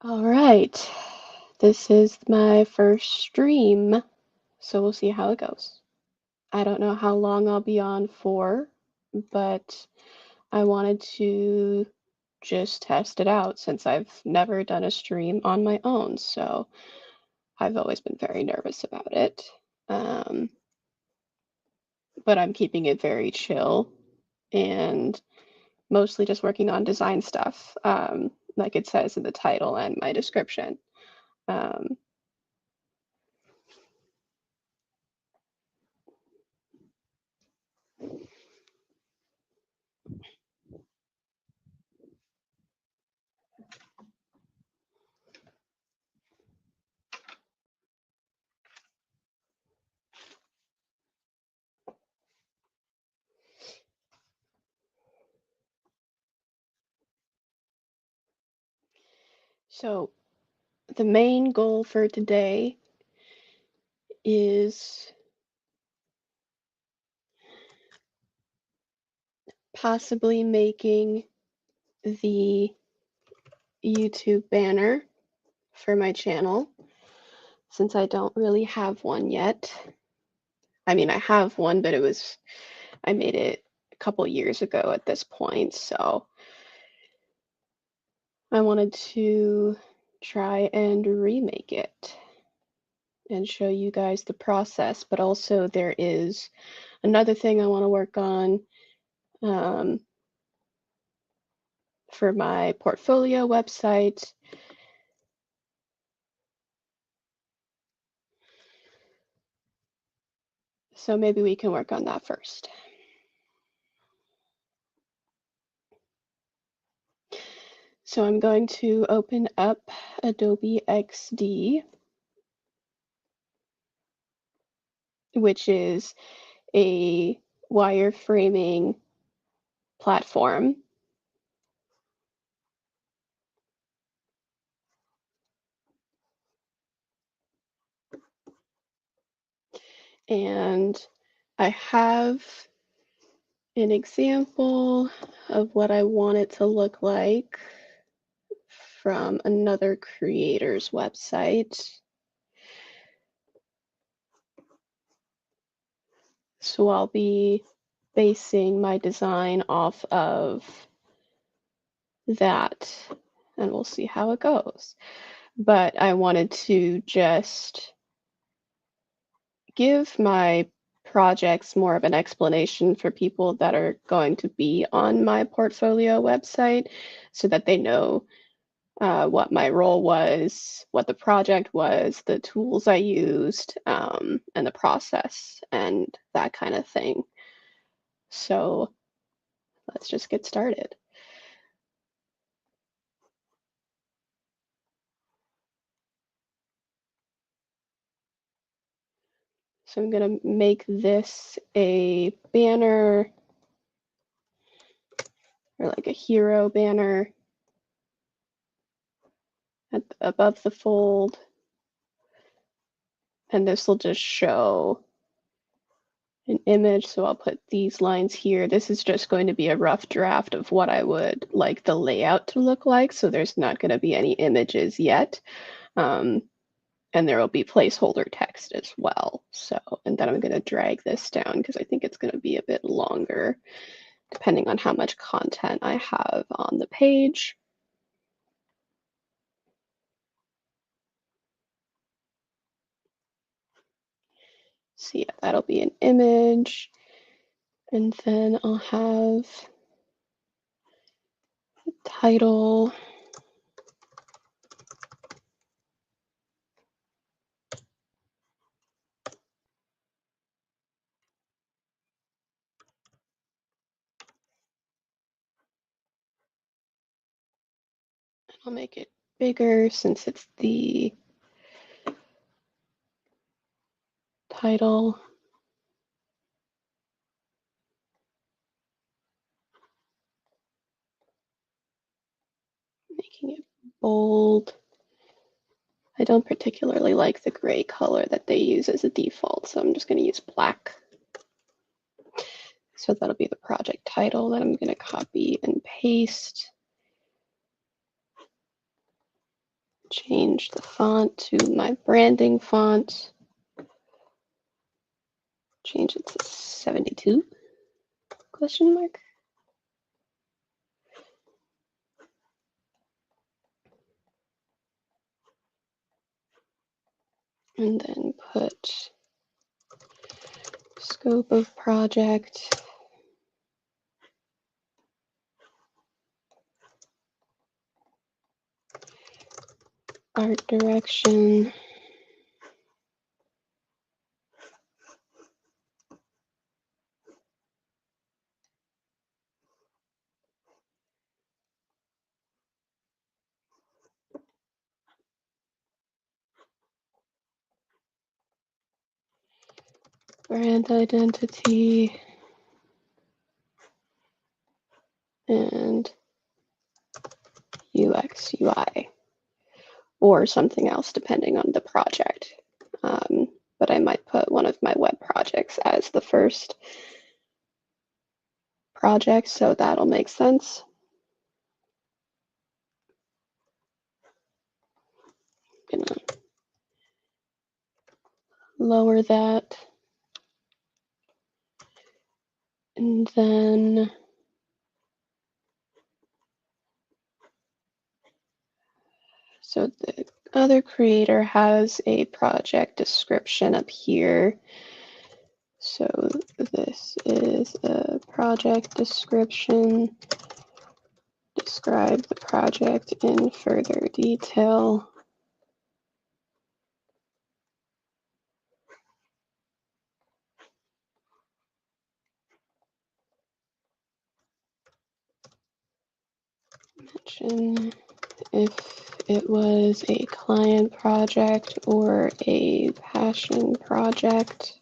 All right. This is my first stream, so we'll see how it goes. I don't know how long I'll be on for, but I wanted to just test it out since I've never done a stream on my own, so I've always been very nervous about it. Um, but I'm keeping it very chill and mostly just working on design stuff, like it says in the title and my description. Um, so the main goal for today is possibly making the YouTube banner for my channel since I don't really have one yet. I mean, I have one, but I made it a couple years ago at this point, so I wanted to try and remake it and show you guys the process, but also there is another thing I want to work on um, for my portfolio website. So maybe we can work on that first. So I'm going to open up Adobe XD, which is a wireframing platform. And I have an example of what I want it to look like from another creator's website. So I'll be basing my design off of that, and we'll see how it goes. But I wanted to just give my projects more of an explanation for people that are going to be on my portfolio website so that they know what my role was, what the project was, the tools I used, and the process and that kind of thing. So let's just get started. So I'm going to make this a banner or like a hero banner above the fold. And this will just show an image. So I'll put these lines here. This is just going to be a rough draft of what I would like the layout to look like. So there's not going to be any images yet. And there will be placeholder text as well. So, and then I'm going to drag this down because I think it's going to be a bit longer depending on how much content I have on the page. So yeah, that'll be an image. And then I'll have the title. I'll make it bigger since it's the title. Making it bold. I don't particularly like the gray color that they use as a default, so I'm just going to use black. So that'll be the project title that I'm going to copy and paste. change the font to my branding font. Change it to 72? Question mark. And then put scope of project. Art direction. Brand identity. And UX, UI, or something else depending on the project. But I might put one of my web projects as the first project, so that'll make sense. I'm gonna lower that. And then so the other creator has a project description up here. So this is a project description. Describe the project in further detail. Mention if it was a client project or a passion project.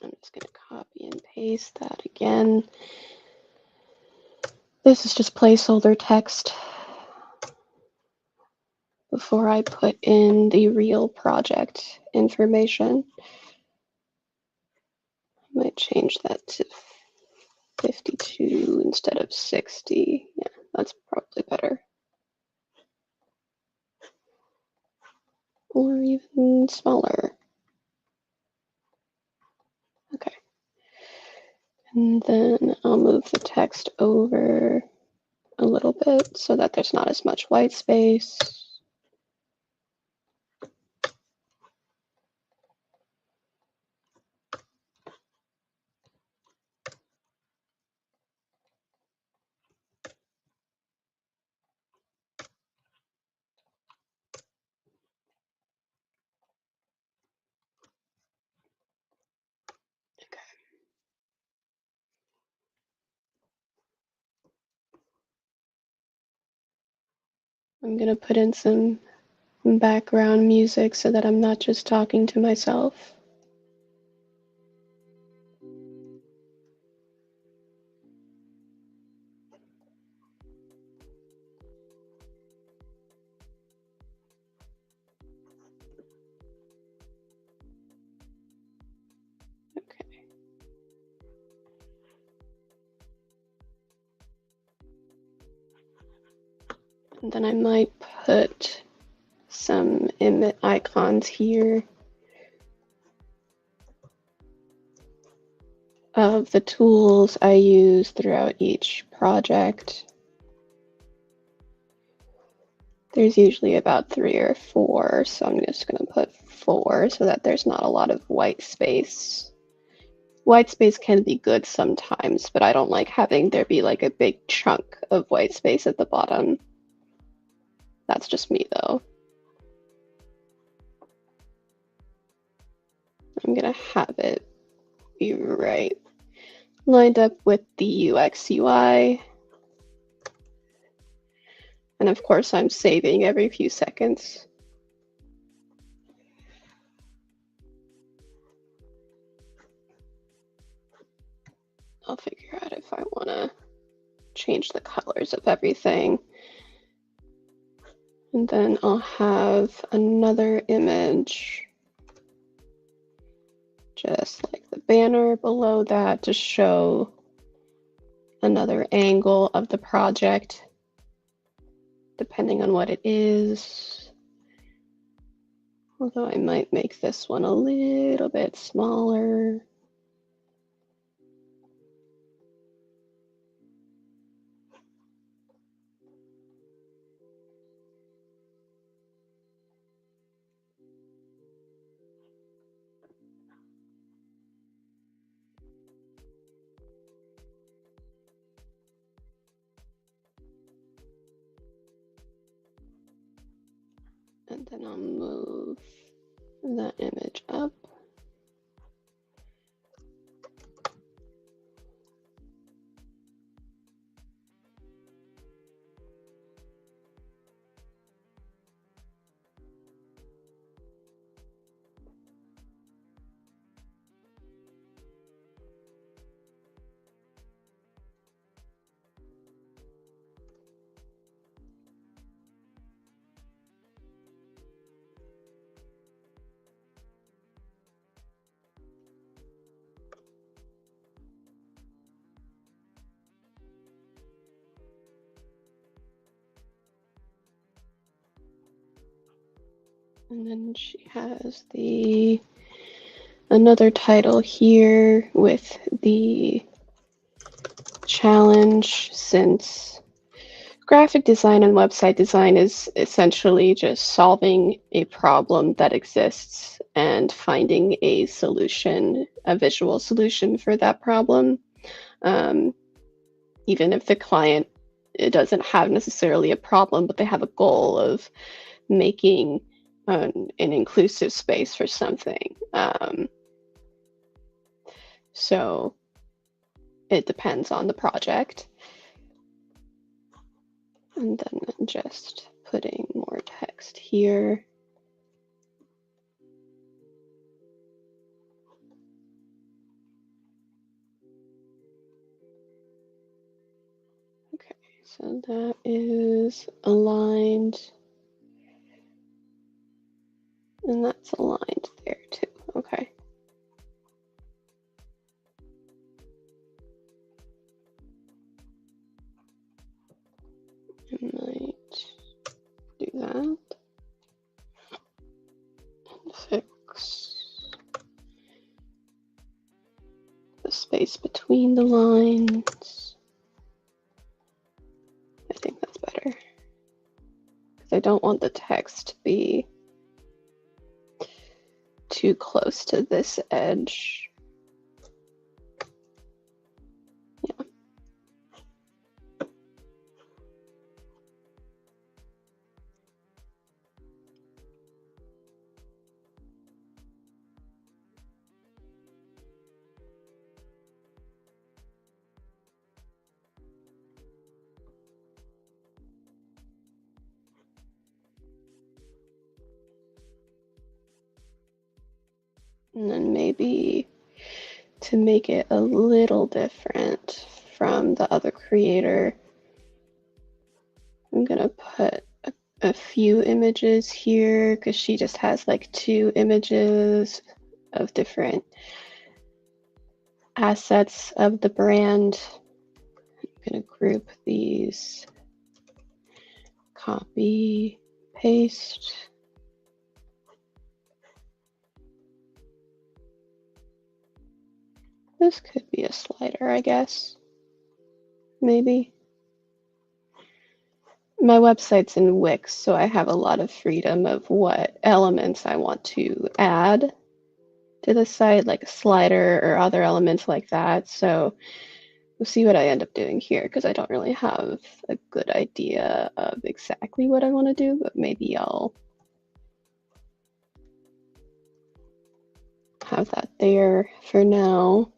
I'm just going to copy and paste that again. This is just placeholder text before I put in the real project information. I might change that to 52 instead of 60. Yeah, that's probably better. Or even smaller. Okay. And then I'll move the text over a little bit so that there's not as much white space. Okay. I'm gonna put in some background music so that I'm not just talking to myself. Okay. And then I might put some emit icons here of the tools I use throughout each project. There's usually about 3 or 4, so I'm just going to put 4 so that there's not a lot of white space. White space can be good sometimes, but I don't like having there be like a big chunk of white space at the bottom. That's just me though. I'm gonna have it be right lined up with the UX UI. And of course, I'm saving every few seconds. I'll figure out if I want to change the colors of everything. And then I'll have another image, just like the banner below that, to show another angle of the project, depending on what it is. Although I might make this one a little bit smaller. And then I'll move that image up. And then she has another title here with the challenge, since graphic design and website design is essentially just solving a problem that exists and finding a solution, a visual solution for that problem. Even if the client, it doesn't have necessarily a problem, but they have a goal of making an inclusive space for something. So it depends on the project. And then I'm just putting more text here. Okay, so that is aligned. And that's aligned there too. Okay. I might do that. Fix the space between the lines. I think that's better, because I don't want the text to be too close to this edge. Yeah. And then maybe to make it a little different from the other creator, I'm gonna put a few images here, because she just has like 2 images of different assets of the brand. I'm gonna group these, copy, paste. This could be a slider, I guess. Maybe. My website's in Wix, so I have a lot of freedom of what elements I want to add to the site, like a slider or other elements like that. So we'll see what I end up doing here, because I don't really have a good idea of exactly what I want to do, but maybe I'll have that there for now.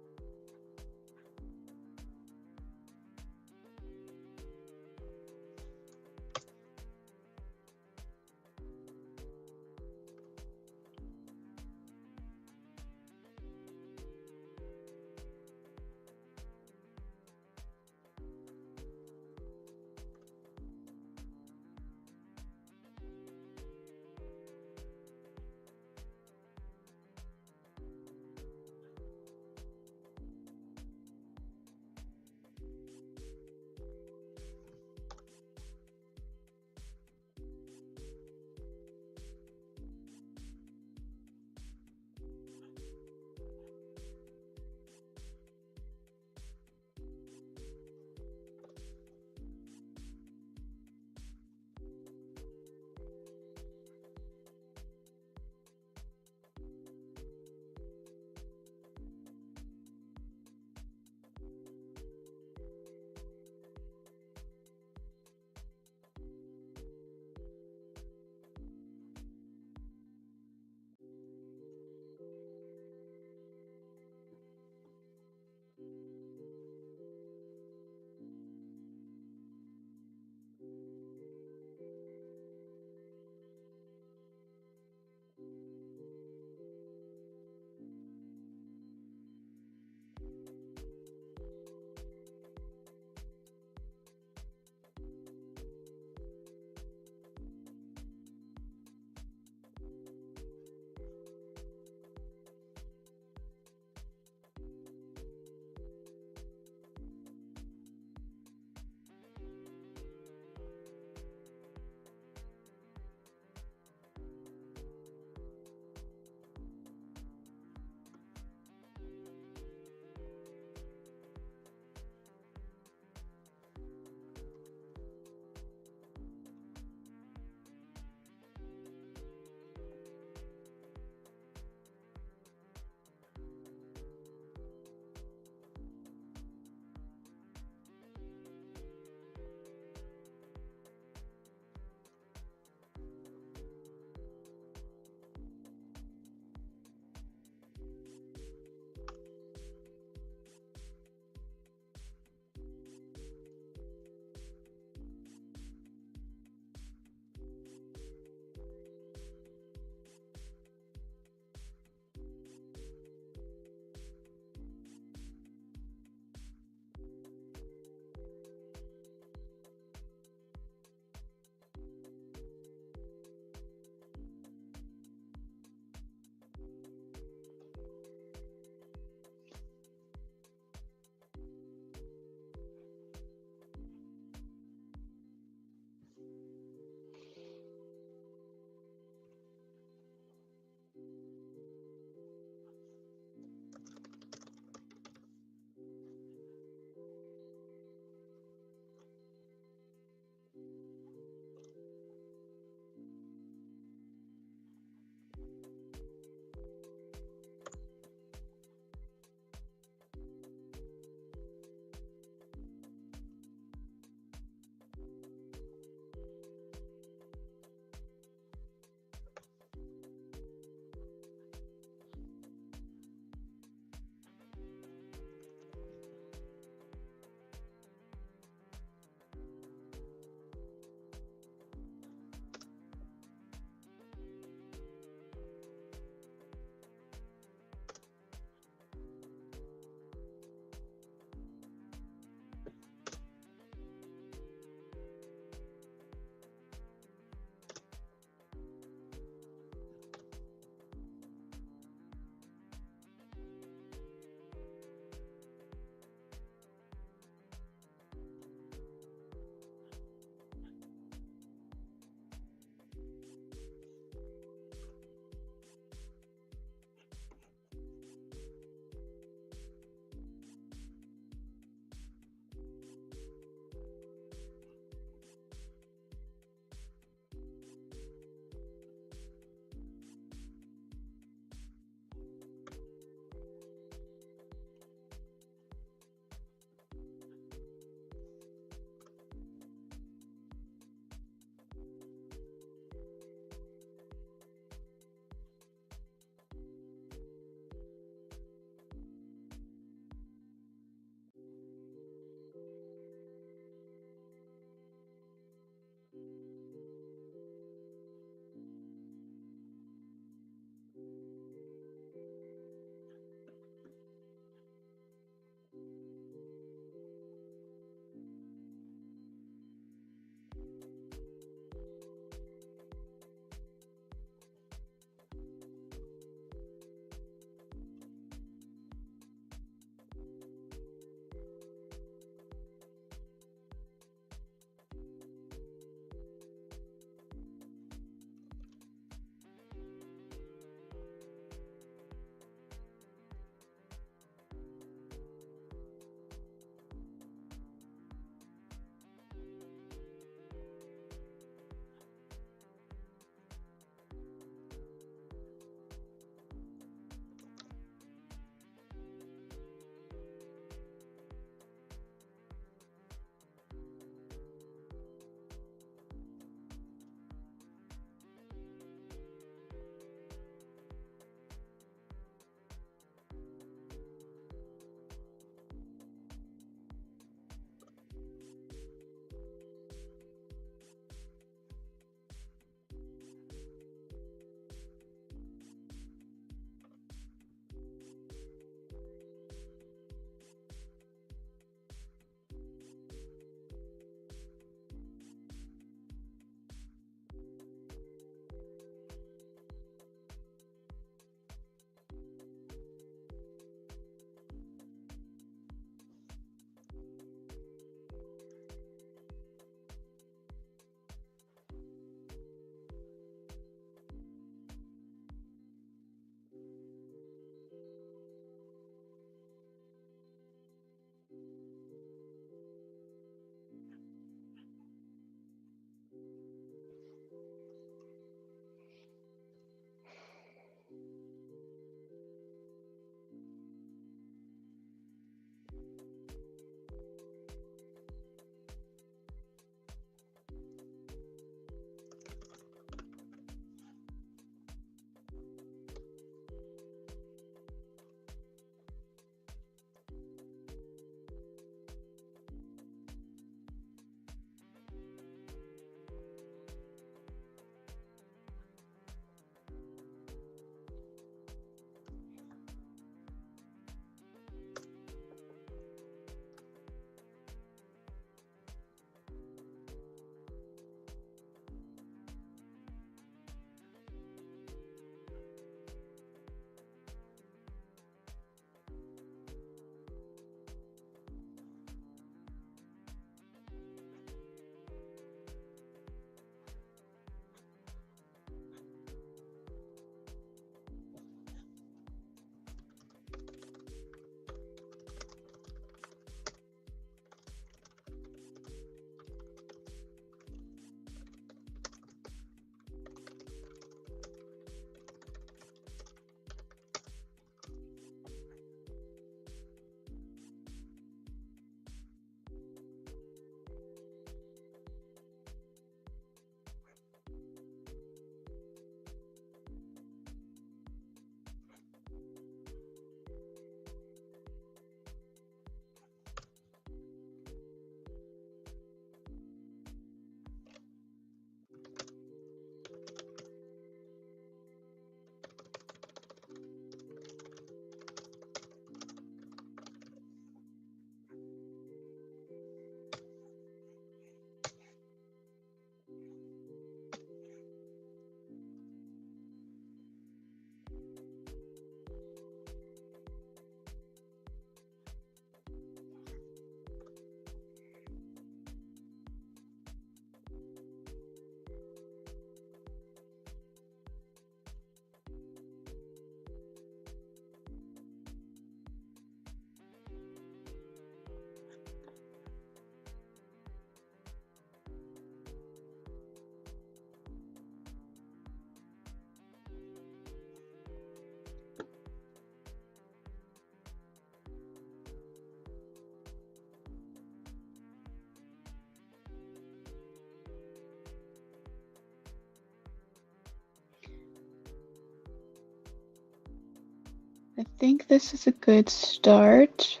I think this is a good start.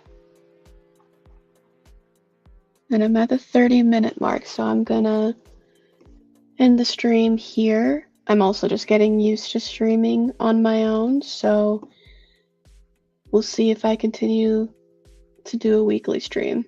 And I'm at the 30-minute mark, so I'm gonna end the stream here. I'm also just getting used to streaming on my own, so we'll see if I continue to do a weekly stream.